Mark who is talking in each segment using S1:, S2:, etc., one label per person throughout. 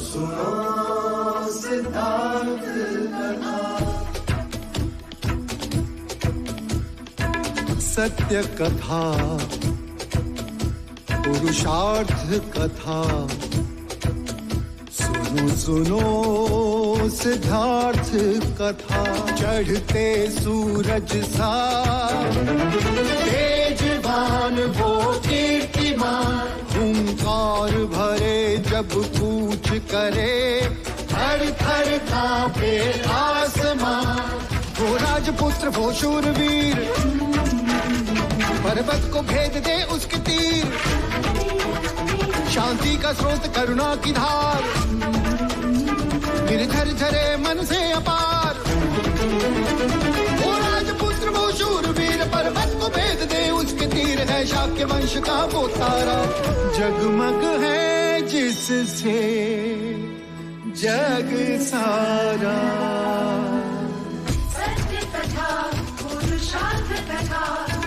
S1: सुनो सिद्धार्थ कथा। सत्य कथा, पुरुषार्थ कथा, सुनो सुनो सिद्धार्थ कथा। चढ़ते सूरज सा तेजवान वो कीर्तिमान, हुंकार भरे जब कूच करे, थर थर कांपे आसमान। वो राजपुत्र वो शूरवीर, पर्वत को भेद दे उसके तीर, शांति का स्रोत करुणा की धार, निर्झर झरे मन से अपार। वो राजपुत्र वो शूरवीर, पर्वत को भेद दे उसके तीर, है शाक्य वंश का वो तारा, जगमग है जिससे जग सारा।
S2: सत्य कथा, पुरुषार्थ कथा,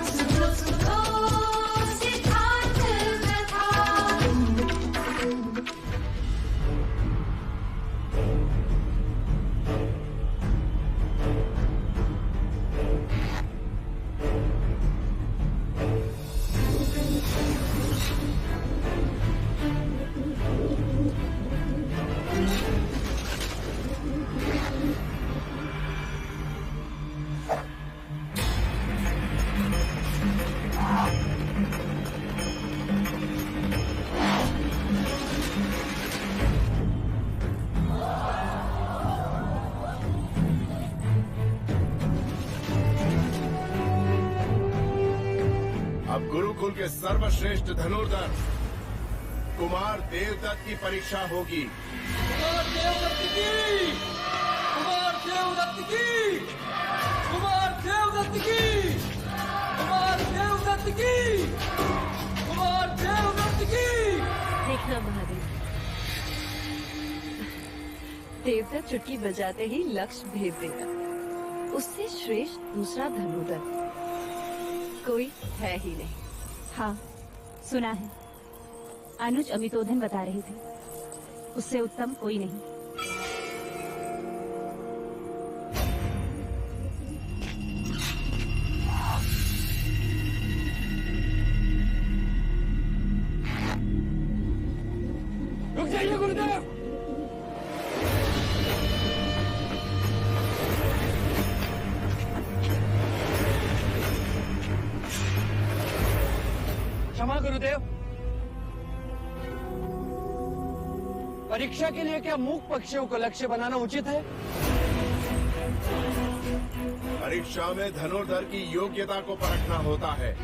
S2: सुनो सुनो सिद्धार्थ कथा।
S3: अब गुरुकुल के सर्वश्रेष्ठ धनुर्धर कुमार देवदत्त की परीक्षा होगी।
S4: कुमार देवदत्त की, कुमार देवदत्त की, कुमार देवदत्त की, कुमार देवदत्त की, कुमार देवदत्त की।
S5: देखना महादेव, देवदत्त चुटकी बजाते ही लक्ष्य भेद देगा। उससे श्रेष्ठ दूसरा धनुर्धर कोई है ही नहीं।
S6: हाँ, सुना है। अनुज अमितोधन बता रहे थे, उससे उत्तम कोई नहीं।
S4: रुक जाइए गुरुदेव। क्षमा गुरुदेव, परीक्षा के लिए क्या मूक पक्षियों को लक्ष्य बनाना उचित है?
S3: परीक्षा में धनुर्धर की योग्यता को परखना होता है।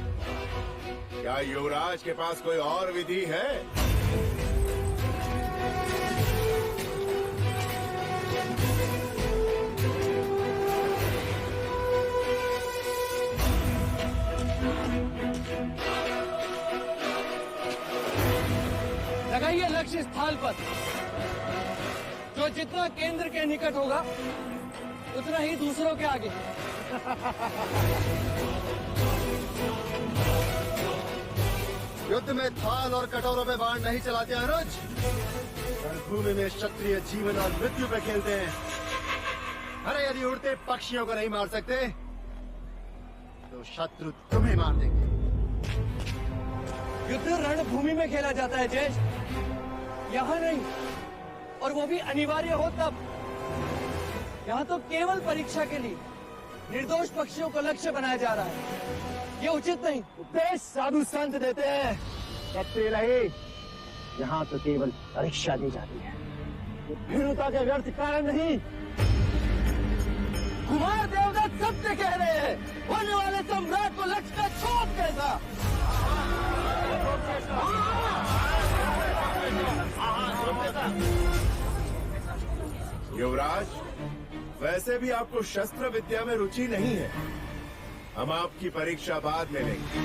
S3: क्या युवराज के पास कोई और विधि है?
S4: लगाइए लक्ष्य स्थल पर, जो जितना केंद्र के निकट होगा उतना ही दूसरों के आगे।
S1: युद्ध में थाल और कटोरों में बाण नहीं चलाते अनुज, रणभूमि में क्षत्रिय जीवन और मृत्यु पे खेलते हैं। अरे यदि उड़ते पक्षियों को नहीं मार सकते तो शत्रु तुम्हें मार देंगे।
S4: युद्ध रणभूमि में खेला जाता है जय, यहाँ नहीं, और वो भी अनिवार्य हो तब। यहाँ तो केवल परीक्षा के लिए निर्दोष पक्षियों को लक्ष्य बनाया जा रहा है, ये उचित नहीं।
S1: उपदेश साधु संत देते हैं, कहते रहे यहाँ तो केवल परीक्षा दी जाती है, भीरुता के व्यर्थ कारण नहीं।
S4: कुमार देवदत्त सत्य कह रहे हैं, होने वाले सम्राट को लक्ष्य का छोड़ देगा।
S3: युवराज, वैसे भी आपको शस्त्र विद्या में रुचि नहीं है। हम आपकी परीक्षा बाद में लेंगे।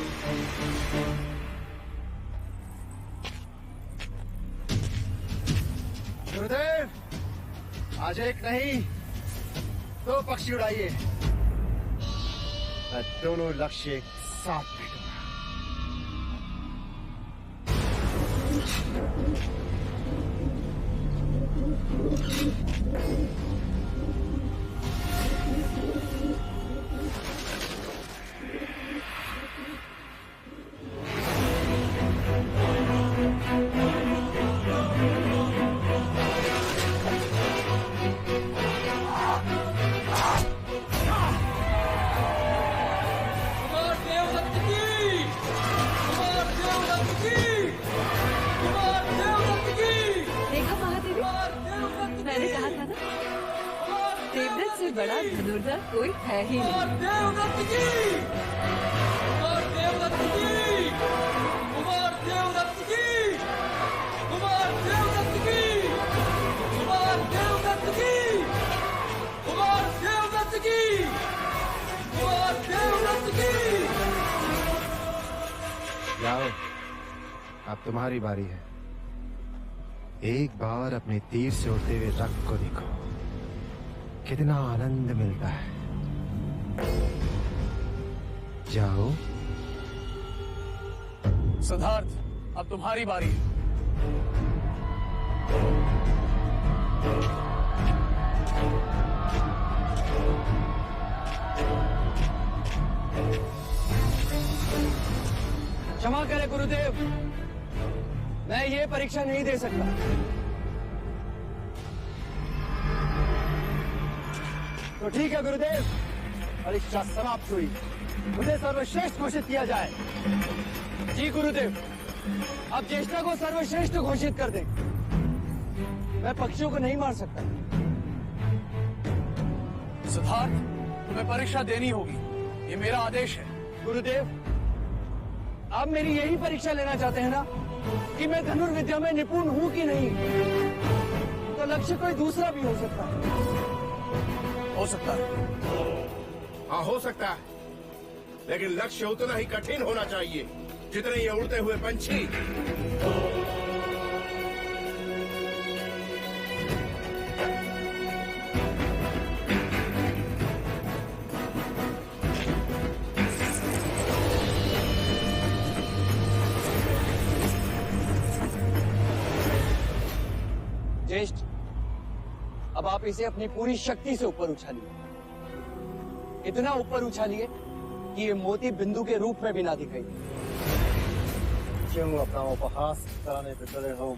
S1: गुरुदेव, आज एक नहीं दो पक्षी उड़ाइए, दोनों लक्ष्य एक साथ भेजूंगा।
S5: से बड़ा धनुर्धर कोई है ही नहीं।
S4: देवदत्त की! कुमार देवदत्त की! कुमार देवदत्त की! कुमार देवदत्त की! कुमार देवदत्त की! कुमार देवदत्त की! कुमार देवदत्त की!
S1: जाओ, अब तुम्हारी बारी है। एक बार अपने तीर से उड़ते हुए रक्त को देखो, कितना आनंद मिलता है। जाओ।
S4: सिद्धार्थ, अब तुम्हारी बारी है। क्षमा करें गुरुदेव, मैं ये परीक्षा नहीं दे सकता। तो ठीक है गुरुदेव, परीक्षा समाप्त हुई। मुझे सर्वश्रेष्ठ घोषित किया जाए। जी गुरुदेव, आप ज्येष्ठा को सर्वश्रेष्ठ घोषित कर दें। मैं पक्षियों को नहीं मार सकता। सिद्धार्थ, तुम्हें परीक्षा देनी होगी, ये मेरा आदेश है। गुरुदेव, आप मेरी यही परीक्षा लेना चाहते हैं ना कि मैं धनुर्विद्या में निपुण हूं कि नहीं? तो लक्ष्य कोई दूसरा भी हो सकता है। हो सकता है।
S3: हाँ, हो सकता है, लेकिन लक्ष्य उतना ही कठिन होना चाहिए जितने ये उड़ते हुए पंछी।
S4: ज्येष्ठ, अब आप इसे अपनी पूरी शक्ति से ऊपर उछालिए। इतना ऊपर उछालिए कि ये मोती बिंदु के रूप में भी ना दिखाई दे।
S1: क्यों अपना उपहास कराने पे चले हो?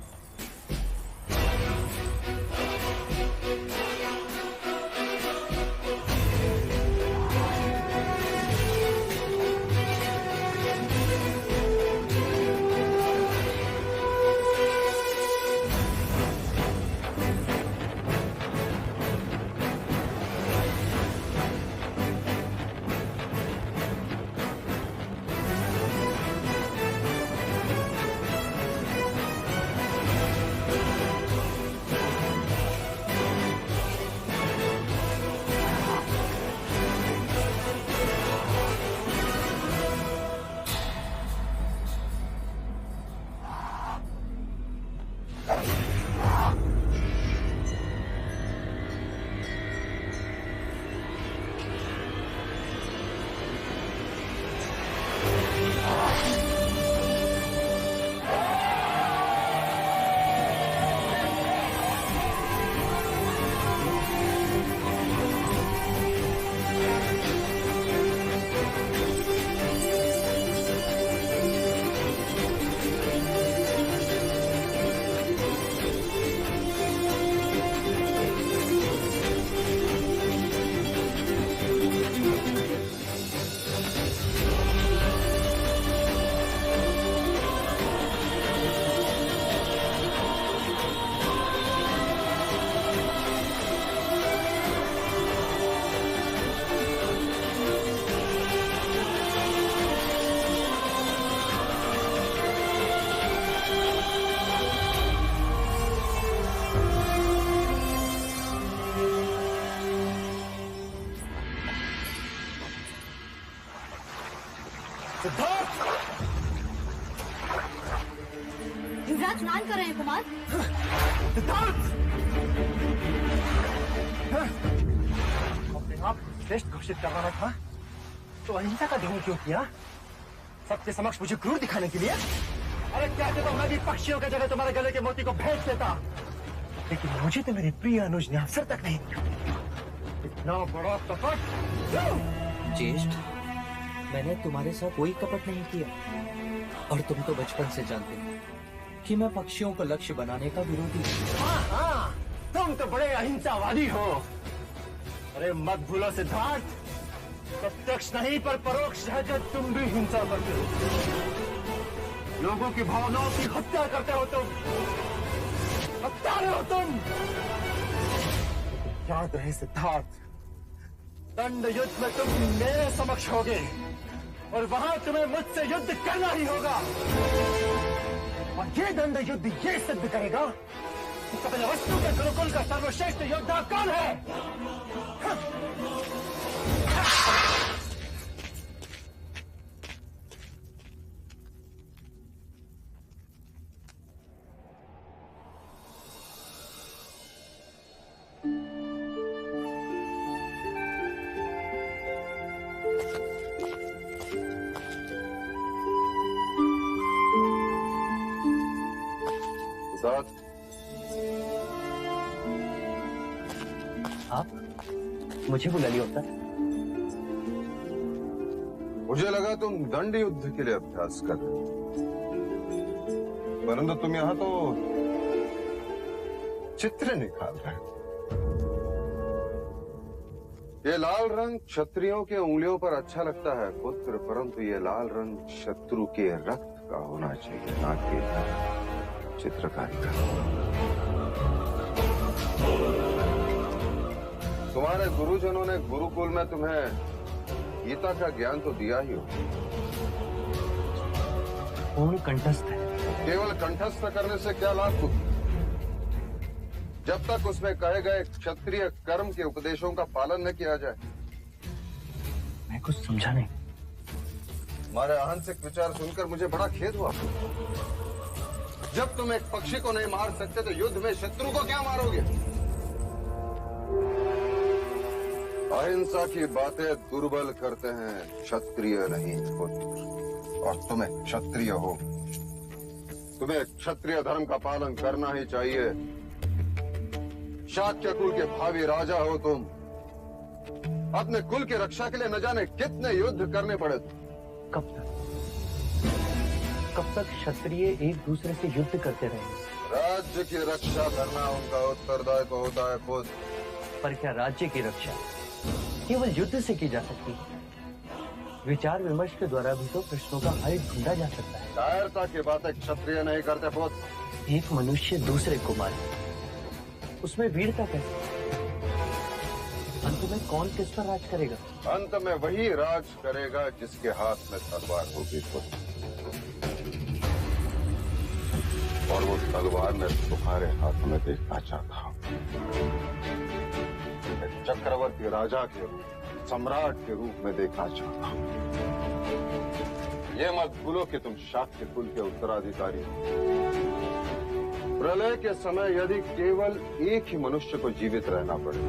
S6: युवराज स्नान कर रहे हैं कुमार।
S1: अपने आप श्रेष्ठ घोषित करवाना था तो अहिंसा का ढोंग क्यों किया? सबके समक्ष मुझे क्रूर दिखाने के लिए? अरे क्या तो मैं भी पक्षियों की जगह तुम्हारे गले के मोती को भेज देता, लेकिन मुझे तो मेरे प्रिय अनुज ने अवसर तक नहीं दिया। इतना बड़ा कपट!
S7: ज्येष्ठ, मैंने तुम्हारे साथ कोई कपट नहीं किया, और तुम तो बचपन से जानते हो कि मैं पक्षियों को लक्ष्य बनाने का विरोधी हूँ।
S1: हाँ, तुम तो बड़े अहिंसावादी हो। अरे मत भूलो सिद्धार्थ, प्रत्यक्ष नहीं पर परोक्ष सहजत तुम भी हिंसा करते हो। लोगों की भावनाओं की हत्या करते हो तुम, हत्यारे हो तुम। याद रहे सिद्धार्थ, दंड युद्ध में तुम मेरे समक्ष होगे और वहां तुम्हें मुझसे युद्ध करना ही होगा। और ये दंड युद्ध ये सिद्ध करेगा कि कपिलवस्तु के गुरुकुल का सर्वश्रेष्ठ योद्धा कौन है।
S7: आप मुझे बुला लिया होता।
S8: मुझे लगा तुम दंड युद्ध के लिए अभ्यास कर रहे हो, परंतु तुम यहाँ तो चित्र निकाल रहे हो। ये लाल रंग क्षत्रियों के उंगलियों पर अच्छा लगता है पुत्र, परंतु ये लाल रंग शत्रु के रक्त का होना चाहिए, ना कि चित्रकारी का। तुम्हारे गुरुजनों ने गुरुकुल में तुम्हें गीता का ज्ञान तो दिया ही हो,
S7: पूर्ण कंठस्थ है।
S8: केवल कंठस्थ करने से क्या लाभ पुत्र? जब तक उसमें कहे गए क्षत्रिय कर्म के उपदेशों का पालन न किया जाए।
S7: मैं कुछ समझा नहीं।
S8: तुम्हारे अहंसिक विचार सुनकर मुझे बड़ा खेद हुआ। जब तुम एक पक्षी को नहीं मार सकते तो युद्ध में शत्रु को क्या मारोगे? अहिंसा की बातें दुर्बल करते हैं, क्षत्रिय नहीं पुत्र। और तुम्हें क्षत्रिय हो, तुम्हें क्षत्रिय धर्म का पालन करना ही चाहिए। शाक्य कुल के भावी राजा हो तुम, अपने कुल की रक्षा के लिए न जाने कितने युद्ध करने पड़े तुम।
S7: कब तक क्षत्रिय एक दूसरे से युद्ध करते रहेंगे?
S8: राज्य की रक्षा करना उनका उत्तरदायित्व होता है पुत्र।
S7: पर क्या राज्य की रक्षा केवल युद्ध से की जा सकती है? विचार विमर्श के द्वारा भी तो प्रश्नों का हल ढूंढा जा सकता है।
S8: कायरता की बातें क्षत्रिय नहीं करते पुत्र।
S7: एक मनुष्य दूसरे को मारे, उसमें वीरता कैसे? अंत में कौन किस पर राज करेगा?
S8: अंत में वही राज करेगा जिसके हाथ में तलवार होगी पुत्र। और वो तलवार मैं तुम्हारे हाथ में देखना चाहता हूँ। चक्रवर्ती राजा के रूप, सम्राट के रूप में देखना चाहता हूँ। ये मत भूलो कि तुम शाक्य कुल के उत्तराधिकारी हो। प्रलय के समय यदि केवल एक ही मनुष्य को जीवित रहना पड़े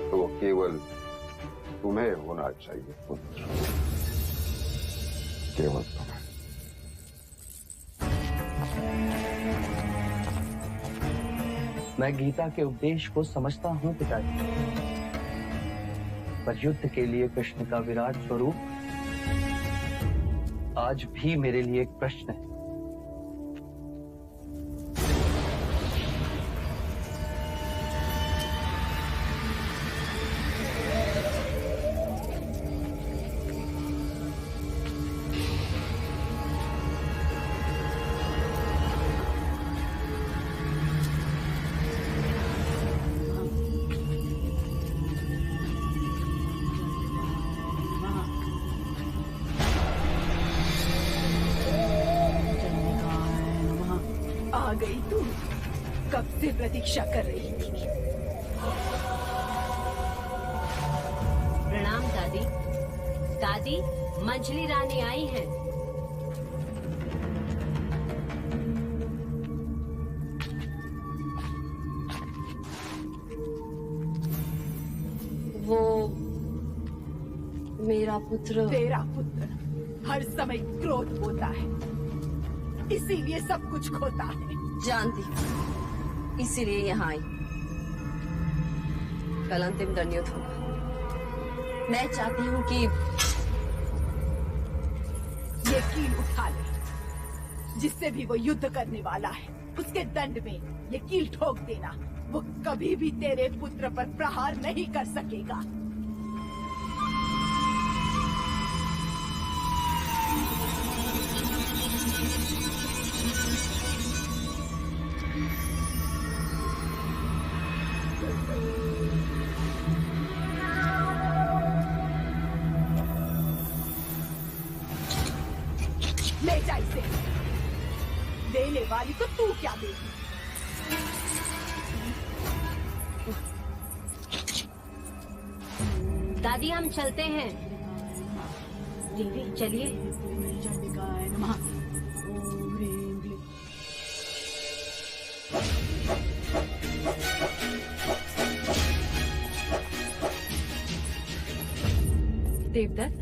S8: तो वो केवल तुम्हें होना चाहिए पुत्र, केवल तुम्हें।
S7: मैं गीता के उपदेश को समझता हूँ पिताजी, पर युद्ध के लिए कृष्ण का विराट स्वरूप आज भी मेरे लिए एक प्रश्न है।
S9: आ गई तू, कब से प्रतीक्षा कर रही थी।
S10: प्रणाम दादी। दादी, मंजली रानी आई हैं।
S5: वो मेरा पुत्र।
S9: तेरा पुत्र हर समय क्रोध होता है, इसीलिए सब कुछ खोता है।
S5: जानती हूँ, इसीलिए यहाँ आई। कल अंतिम दंडयुद्ध होगा। मैं चाहती हूँ कि
S9: ये कील उठा ले। जिससे भी वो युद्ध करने वाला है, उसके दंड में ये कील ठोक देना। वो कभी भी तेरे पुत्र पर प्रहार नहीं कर सकेगा। जा इसे। देने वाली को तू क्या देगी?
S10: दादी हम चलते हैं। देवी चलिए।
S9: जटिकाय नमः। ओम ह्रीं क्लीं।
S5: देवदत्त,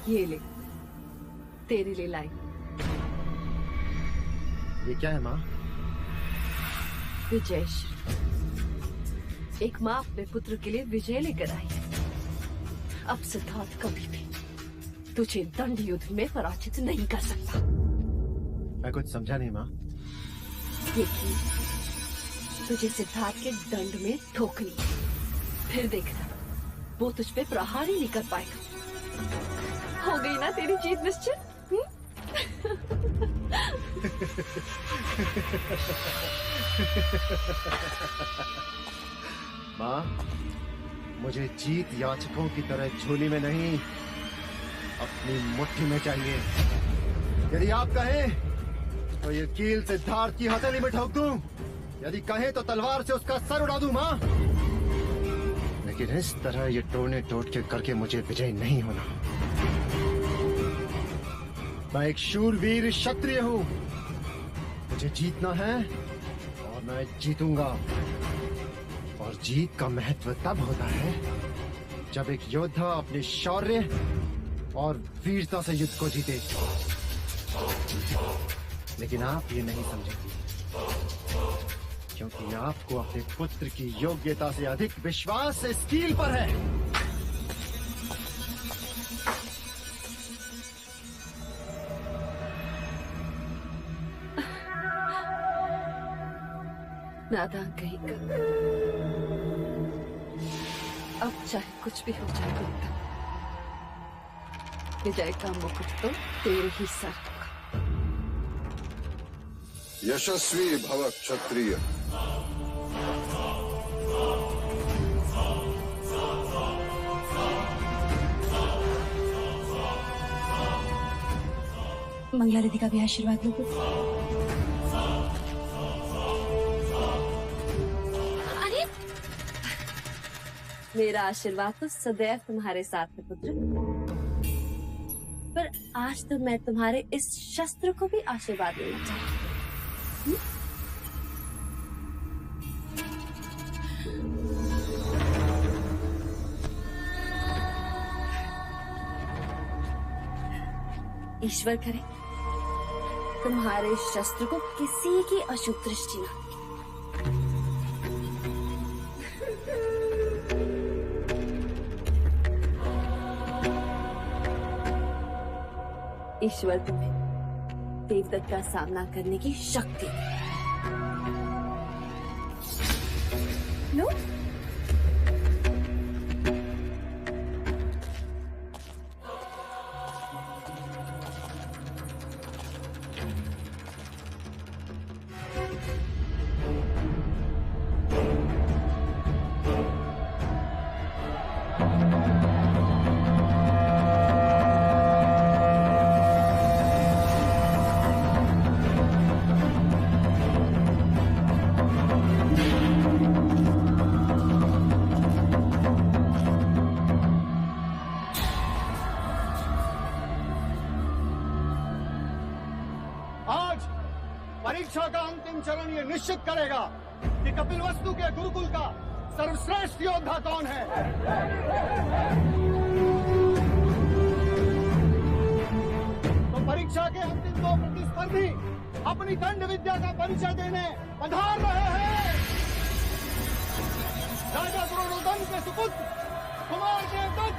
S5: ये ले, तेरे लिए लाई।
S1: ये क्या है माँ?
S5: विजय श्री। एक माँ अपने पुत्र के लिए विजय लेकर आई है। अब सिद्धार्थ कभी भी तुझे दंड युद्ध में पराजित नहीं कर सकता।
S1: मैं कुछ समझा नहीं माँ।
S5: ये कील तुझे सिद्धार्थ के दंड में ठोकनी है। फिर देखना, वो तुझ पे प्रहार ही नहीं कर पाएगा। हो गई ना तेरी जीत निश्चित?
S1: माँ, मुझे जीत याचकों की तरह झोली में नहीं, अपनी मुट्ठी में चाहिए। यदि आप कहें तो ये कील सिद्धार्थ की हथेली में ठोक दूं, यदि कहें तो तलवार से उसका सर उड़ा दूं माँ। लेकिन इस तरह ये टोने टोट के करके मुझे विजय नहीं होना। मैं एक शूरवीर क्षत्रिय हूँ, मुझे जीतना है और मैं जीतूंगा। और जीत का महत्व तब होता है जब एक योद्धा अपने शौर्य और वीरता से युद्ध को जीते। लेकिन आप ये नहीं समझेंगे, क्योंकि आपको अपने पुत्र की योग्यता से अधिक विश्वास इस कील पर है।
S5: नादान कहीं का। अब चाहे कुछ भी हो जाए बेटा, विजय का मुकुट तो तेरे ही सर होगा।
S8: यशस्वी भव क्षत्रिय।
S6: मंगला दीदी का भी आशीर्वाद लो पुत्र।
S5: मेरा आशीर्वाद तो सदैव तुम्हारे साथ है पुत्र, पर आज तो मैं तुम्हारे इस शस्त्र को भी आशीर्वाद देना चाहती हूँ। ईश्वर करे तुम्हारे शस्त्र को किसी की अशुभ दृष्टि न। ईश्वर तुम्हें देवदत्त का सामना करने की शक्ति दे। लो।
S1: परीक्षा का अंतिम चरण ये निश्चित करेगा कि कपिलवस्तु के गुरुकुल का सर्वश्रेष्ठ योद्धा कौन है। तो परीक्षा के अंतिम दो प्रतिस्पर्धी अपनी दंड विद्या का परिचय देने पधार रहे हैं। राजा द्रोणोदन के सुपुत्र कुमार देवदत्त।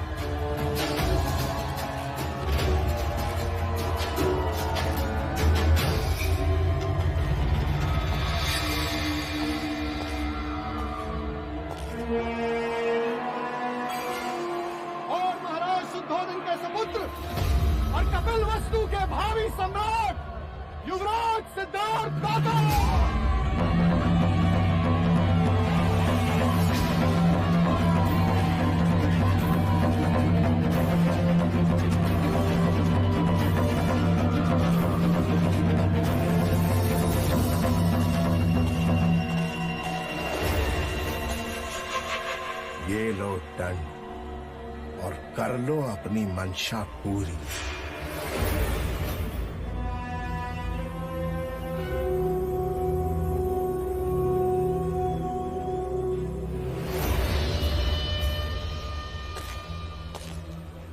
S1: और महाराज शुद्धोधन के सुपुत्र और कपिलवस्तु के भावी सम्राट युवराज सिद्धार्थ दाता।
S3: दंड और कर लो अपनी मंशा पूरी।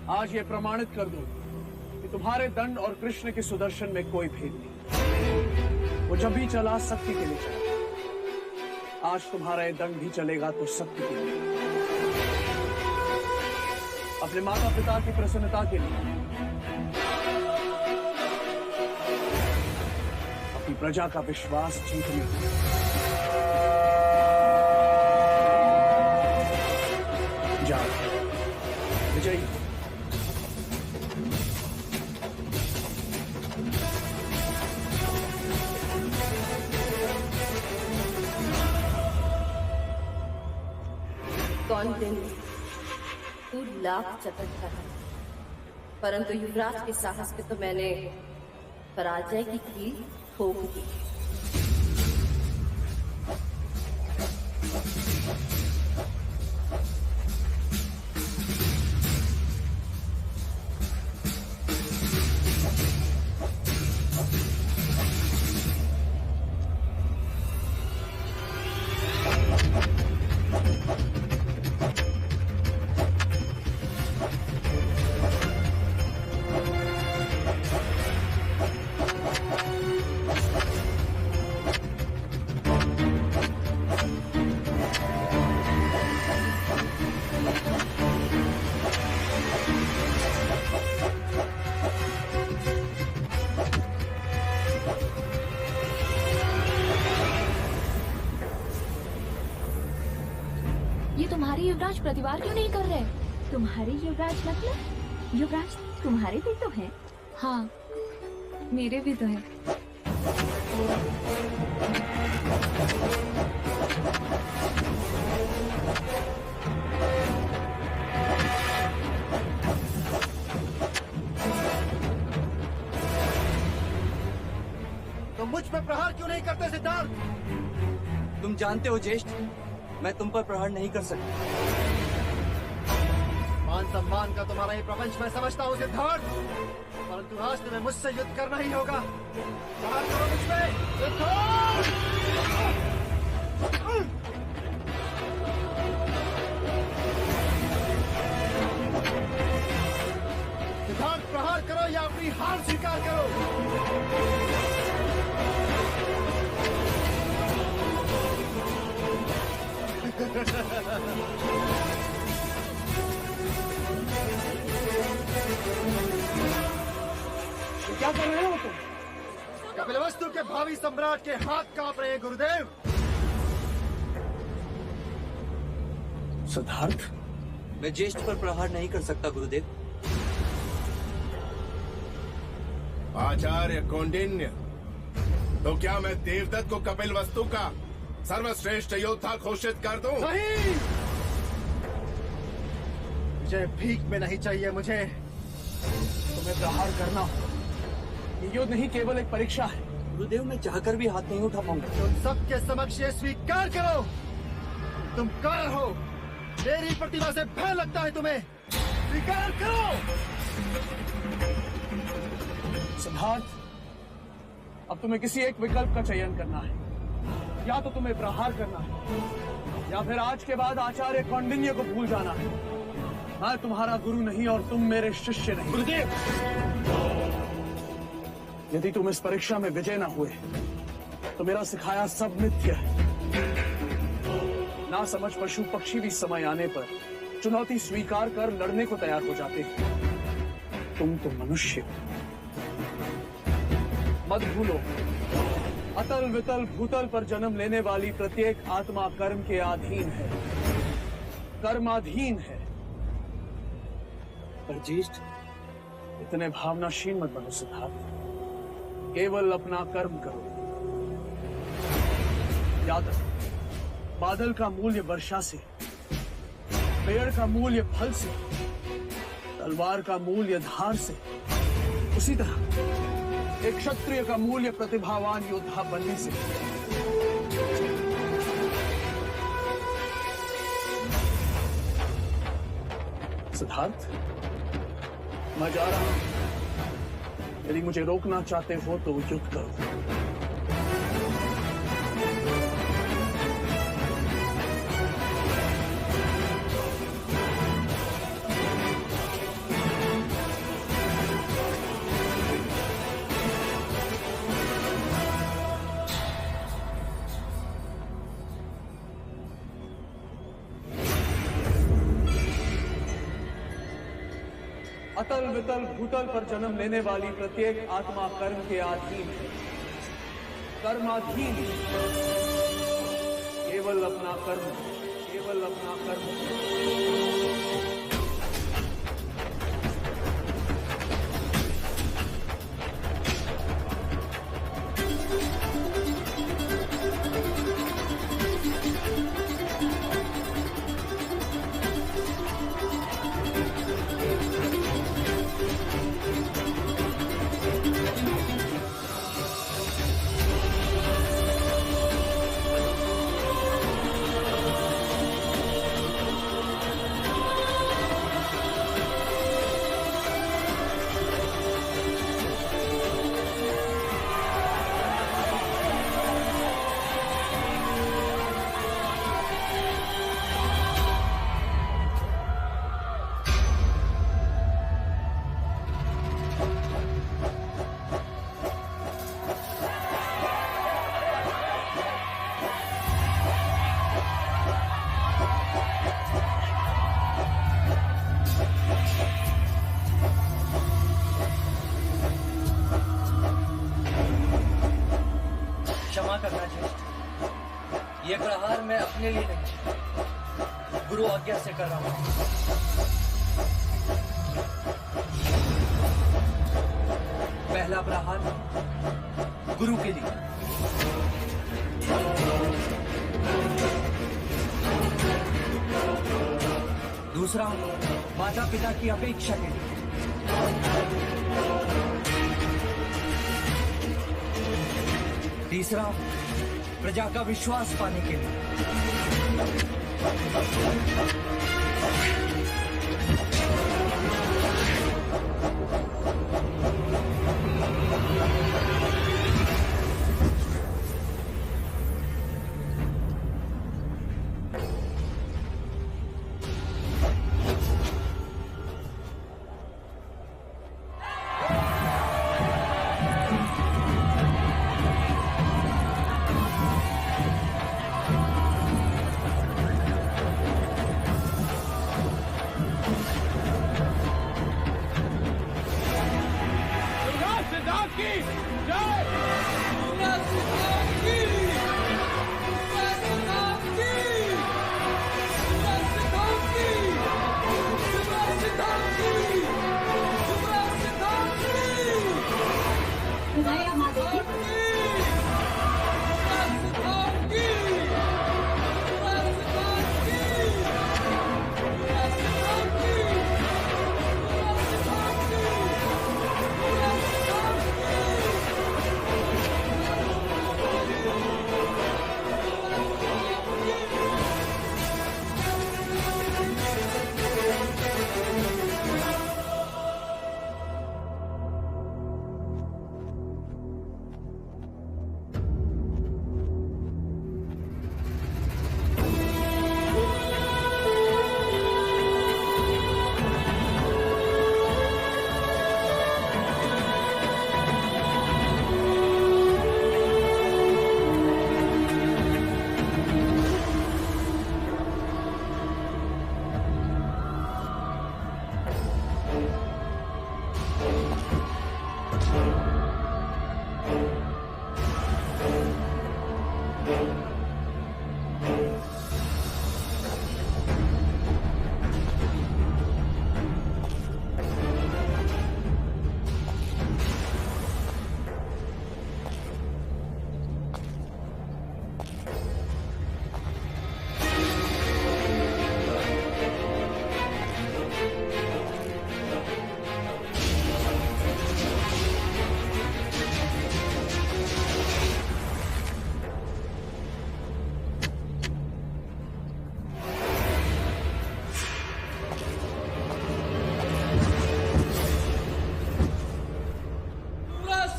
S11: आज ये प्रमाणित कर दो कि तुम्हारे दंड और कृष्ण के सुदर्शन में कोई भेद नहीं। वो जब भी चला शक्ति के लिए चला। आज तुम्हारा ये दंड भी चलेगा तो शक्ति के लिए, अपने माता पिता की प्रसन्नता के लिए, अपनी प्रजा का विश्वास जीतने के लिए। जाओ विजयी।
S5: कौन दिन तू लाख चतुर है, परंतु युवराज के साहस पे तो मैंने पराजय की कील ठोक दी।
S6: ये तुम्हारे युवराज प्रतिवार क्यों नहीं कर रहे? तुम्हारे युवराज मतलब? युवराज तुम्हारे भी तो हैं। हाँ, मेरे भी तो हैं।
S4: तुम मुझ पे प्रहार क्यों नहीं करते सिद्धार्थ?
S7: तुम जानते हो ज्येष्ठ, मैं तुम पर प्रहार नहीं कर सकता।
S1: मान सम्मान का तुम्हारा ये प्रपंच मैं समझता हूँ सिद्धार्थ, परंतु आज तुम्हें मुझसे युद्ध करना ही होगा। प्रहार करो मुझ पे सिद्धार्थ! सिद्धार्थ प्रहार करो या अपनी हार स्वीकार करो।
S11: क्या कर रहे हो तुम?
S1: कपिलवस्तु के भावी सम्राट के हाथ कांप रहे हैं गुरुदेव।
S11: सिद्धार्थ,
S7: मैं ज्येष्ठ पर प्रहार नहीं कर सकता गुरुदेव।
S3: आचार्य कौंडिन्य, तो क्या मैं देवदत्त को कपिलवस्तु का सर्वश्रेष्ठ योद्धा घोषित कर दूं?
S1: नहीं, विजय भीख में नहीं चाहिए मुझे।
S11: तुम्हें प्रहार करना हो। ये युद्ध नहीं केवल एक परीक्षा है।
S7: गुरुदेव, मैं चाहकर भी हाथ नहीं उठा पाऊंगा।
S1: तुम सबके समक्ष ये स्वीकार करो, तुम कार हो। मेरी प्रतिभा से भय लगता है तुम्हें। स्वीकार करो।
S11: सिद्धार्थ, अब तुम्हें किसी एक विकल्प का चयन करना है। या तो तुम्हें प्रहार करना है, या फिर आज के बाद आचार्य कौंडिन्य को भूल जाना है। मैं तुम्हारा गुरु नहीं और तुम मेरे शिष्य नहीं।
S7: गुरुदेव,
S11: यदि तुम इस परीक्षा में विजय न हुए तो मेरा सिखाया सब मिथ्या है। ना समझ पशु पक्षी भी समय आने पर चुनौती स्वीकार कर लड़ने को तैयार हो जाते हैं। तुम तो मनुष्य हो। मत भूलो, अतल वितल भूतल पर जन्म लेने वाली प्रत्येक आत्मा कर्म के अधीन है, कर्माधीन है।
S7: पर ज्येष्ठ,
S11: इतने भावनाशील मत बनो सिद्धार्थ। केवल अपना कर्म करो। याद रखो, बादल का मूल्य वर्षा से, पेड़ का मूल्य फल से, तलवार का मूल्य धार से, उसी तरह एक क्षत्रिय का मूल्य प्रतिभावान योद्धा बनने से। सिद्धार्थ, मैं जा रहा हूं। यदि मुझे रोकना चाहते हो तो युद्ध करो। अतल वितल भूतल पर जन्म लेने वाली प्रत्येक आत्मा कर्म के अधीन है। कर्माधीन केवल अपना कर्म, केवल अपना कर्म।
S7: ये प्रहार मैं अपने लिए नहीं, गुरु आज्ञा से कर रहा हूं। पहला प्रहार गुरु के लिए, दूसरा माता पिता की अपेक्षा के लिए, तीसरा प्रजा का विश्वास पाने के लिए,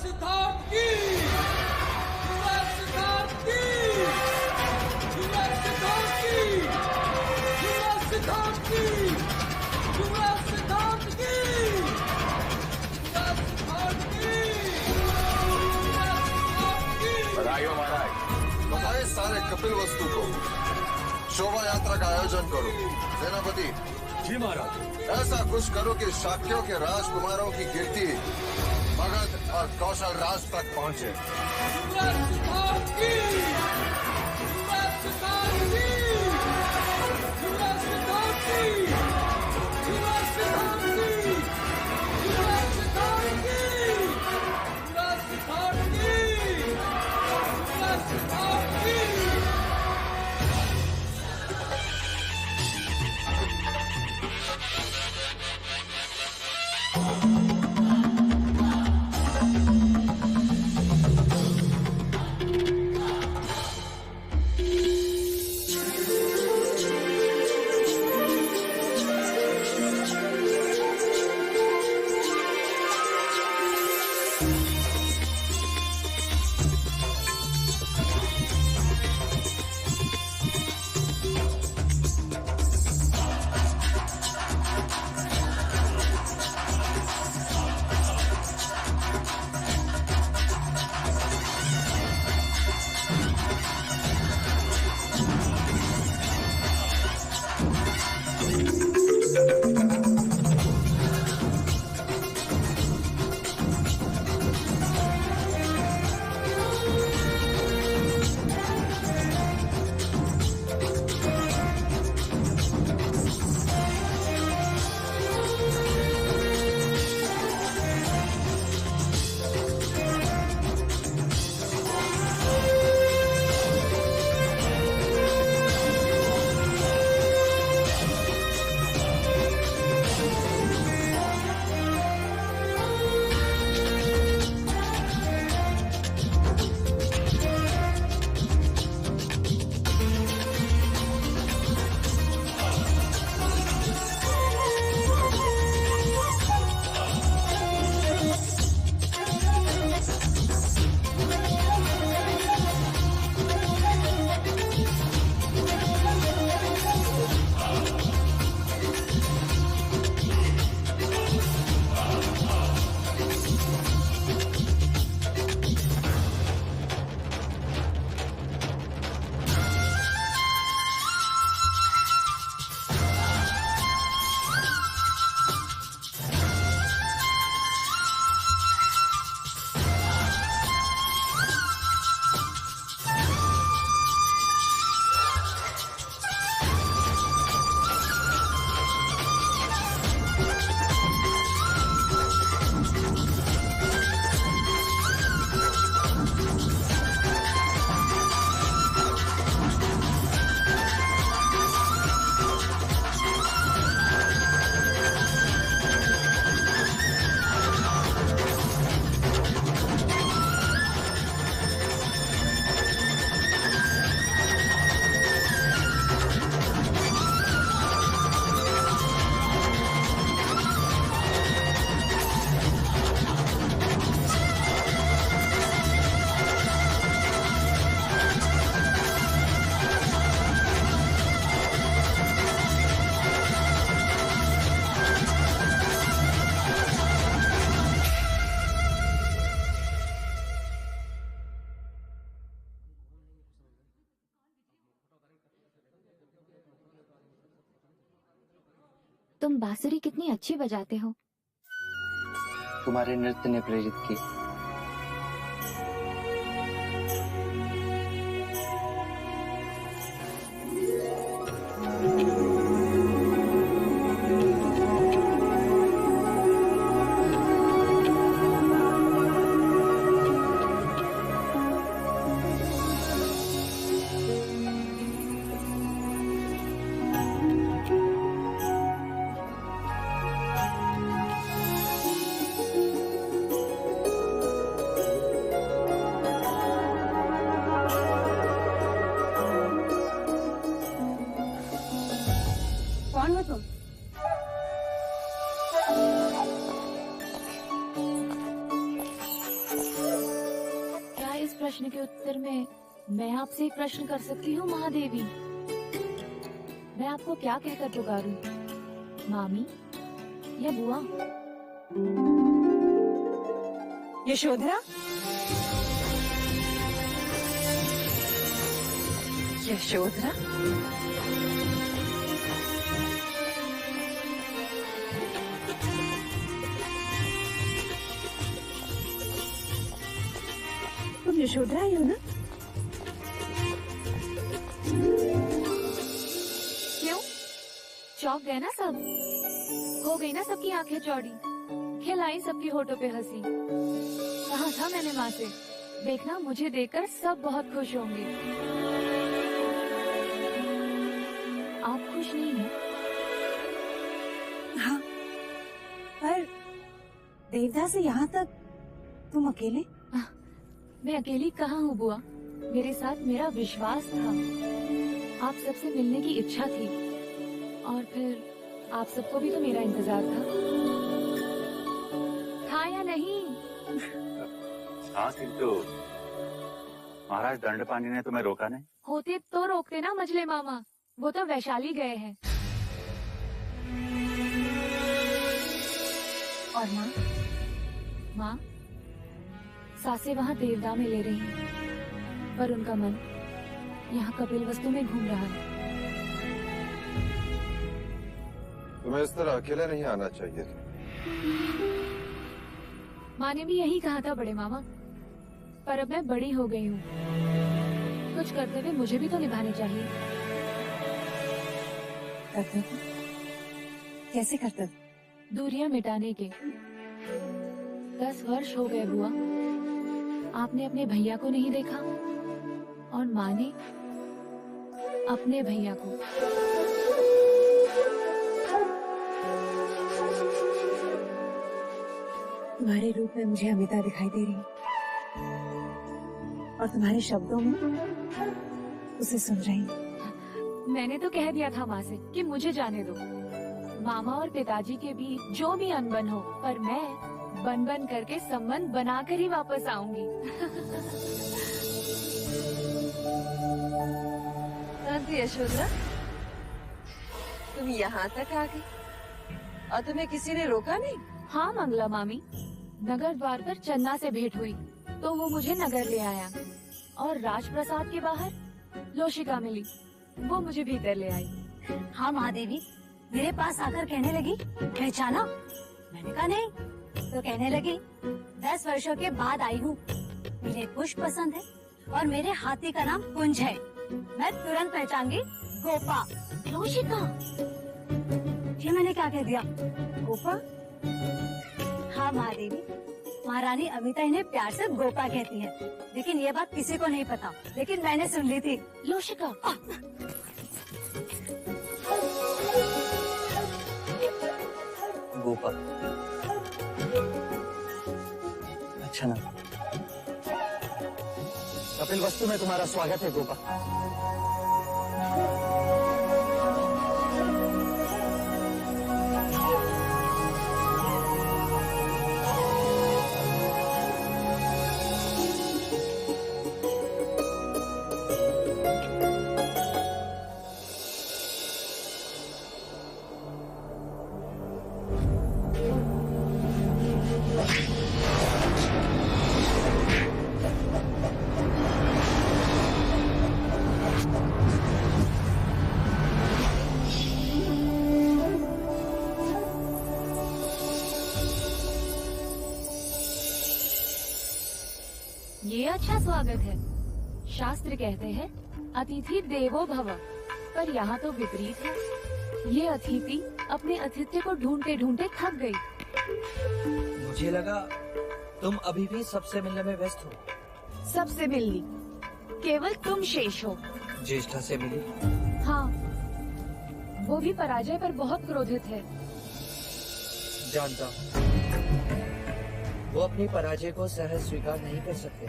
S12: सिद्धार्थ की, युवराज सिद्धार्थ की, युवराज सिद्धार्थ की, युवराज सिद्धार्थ की, युवराज सिद्धार्थ की, युवराज सिद्धार्थ की।
S8: बधाइयों महाराज। बताए सारे कपिल वस्तु को शोभा यात्रा का आयोजन करो। सेनापति
S13: जी महाराज।
S8: ऐसा कुछ करो कि शाक्यों के राजकुमारों की कीर्ति मगध और कौशल राज तक पहुंचे।
S12: युवराज सिद्धार्थ की, युवराज सिद्धार्थ की, युवराज सिद्धार्थ की, युवराज सिद्धार्थ की, युवराज सिद्धार्थ की, युवराज सिद्धार्थ की, युवराज सिद्धार्थ की।
S6: तुम बांसुरी कितनी अच्छी बजाते हो।
S7: तुम्हारे नृत्य ने प्रेरित की।
S6: प्रश्न के उत्तर में मैं आपसे एक प्रश्न कर सकती हूँ महादेवी? मैं आपको क्या कहकर पुकारूं? मामी या बुआ?
S9: यशोधरा, यशोधरा, तुम यशोधरा ही हो ना?
S6: क्यों चौंक गए ना सब? हो गई ना सबकी आंखें चौड़ी? खिलाई सबकी होठों पे हंसी? कहा था मैंने माँ से, देखना मुझे देखकर सब बहुत खुश होंगे। आप खुश नहीं हैं?
S9: हाँ, पर देवदा से यहाँ तक तुम अकेले?
S6: मैं अकेली कहाँ हूँ बुआ, मेरे साथ मेरा विश्वास था, आप सबसे मिलने की इच्छा थी, और फिर आप सबको भी तो मेरा इंतजार था या नहीं?
S13: हाँ, किंतु महाराज दंडपाणी ने तुम्हें रोका नहीं?
S6: होते तो रोकते ना मजले मामा, वो तो वैशाली गए हैं।
S9: और माँ?
S6: माँ सासे वहाँ देवदा में ले रही हैं, पर उनका मन यहाँ कपिल वस्तु में घूम रहा है।
S8: तुम्हें इस तरह अकेले नहीं आना चाहिए था।
S6: माँ ने भी यही कहा था बड़े मामा, पर अब मैं बड़ी हो गई हूँ, कुछ कर्तव्य मुझे भी तो निभाने चाहिए।
S9: कर्तव्य? कैसे कर्तव्य?
S6: दूरियां मिटाने के। 10 वर्ष हो गए बुआ, आपने अपने भैया को नहीं देखा, और माँ ने अपने भैया को।
S9: तुम्हारे रूप में मुझे अमिता दिखाई दे रही, और तुम्हारे शब्दों में उसे सुन रही।
S6: मैंने तो कह दिया था माँ से कि मुझे जाने दो, मामा और पिताजी के बीच जो भी अनबन हो, पर मैं बन बन करके संबंध बनाकर ही वापस आऊंगी।
S5: यशोधरा, तुम यहाँ तक आ गई और तुम्हें किसी ने रोका नहीं?
S6: हाँ मंगला मामी, नगर द्वार पर चन्ना से भेंट हुई तो वो मुझे नगर ले आया, और राजप्रसाद के बाहर लोशिका मिली, वो मुझे भीतर ले आई।
S9: हाँ महादेवी, मेरे पास आकर कहने लगी, पहचाना? मैंने कहा नहीं, तो कहने लगी 10 वर्षों के बाद आई हूँ, मुझे पुष्प पसंद है और मेरे हाथी का नाम कुंज है, मैं तुरंत पहचान गई गोपा।
S6: लोशिका?
S9: ये मैंने क्या कह दिया? गोपा? हाँ महादेवी, महारानी अमिता इन्हें प्यार से गोपा कहती है, लेकिन ये बात किसी को नहीं पता, लेकिन मैंने सुन ली थी।
S6: लोशिका?
S7: गोपा, अच्छा ना। कपिल वस्तु में तुम्हारा स्वागत है गोपा।
S6: ये अच्छा स्वागत है। शास्त्र कहते हैं अतिथि देवो भव, पर यहाँ तो विपरीत है। ये अतिथि अपने अतिथि को ढूंढते ढूंढते थक गई।
S7: मुझे लगा तुम अभी भी सबसे मिलने में व्यस्त हो।
S6: सबसे मिलनी? केवल तुम शेष हो।
S7: ज्येष्ठा से मिली?
S6: हाँ, वो भी पराजय पर बहुत क्रोधित है।
S7: जानता हूँ, वो अपनी पराजय को सहज स्वीकार नहीं कर सकते।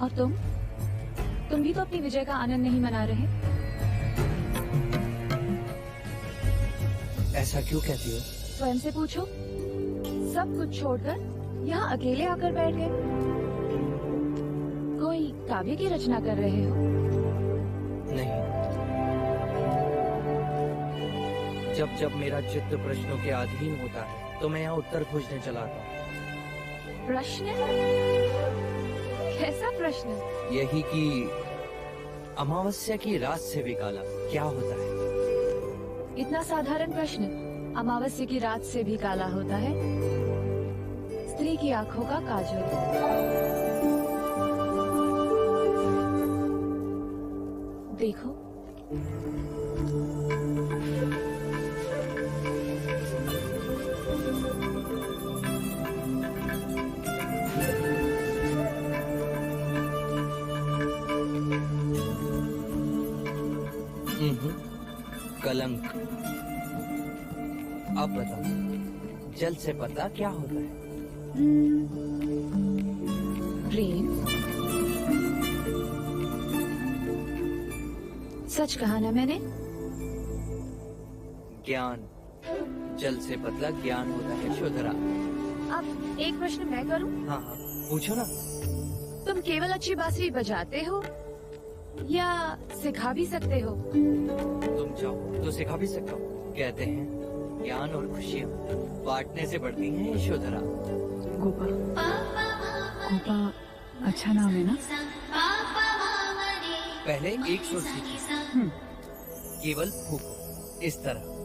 S6: और तुम भी तो अपनी विजय का आनंद नहीं मना रहे।
S7: ऐसा क्यों कहती हो?
S6: स्वयं से पूछो। सब कुछ छोड़कर यहाँ अकेले आकर बैठ गए। कोई काव्य की रचना कर रहे हो?
S7: नहीं, जब जब मेरा चित्त प्रश्नों के अधीन होता है तो मैं यहाँ उत्तर खोजने चला आता हूँ।
S6: प्रश्न? कैसा प्रश्न?
S7: यही कि अमावस्या की रात से भी काला क्या होता है?
S6: इतना साधारण प्रश्न। अमावस्या की रात से भी काला होता है स्त्री की आंखों का काजल। देखो,
S7: कलंक। अब बताओ, जल से पता क्या होता है?
S6: प्रेम। सच कहा ना मैंने?
S7: ज्ञान। जल से पतला ज्ञान होता है शुद्धरा।
S6: अब एक प्रश्न मैं करूं?
S7: हाँ हाँ, पूछो ना।
S6: तुम केवल अच्छी बांसुरी बजाते हो या सिखा भी सकते हो?
S7: तुम चाहो तो सिखा भी सकता हूँ। कहते हैं ज्ञान और खुशियाँ बांटने से बढ़ती हैं यशोधरा।
S14: गोपा, गोपा अच्छा नाम है ना?
S7: पहले एक सुर सीखी, केवल फूको इस तरह।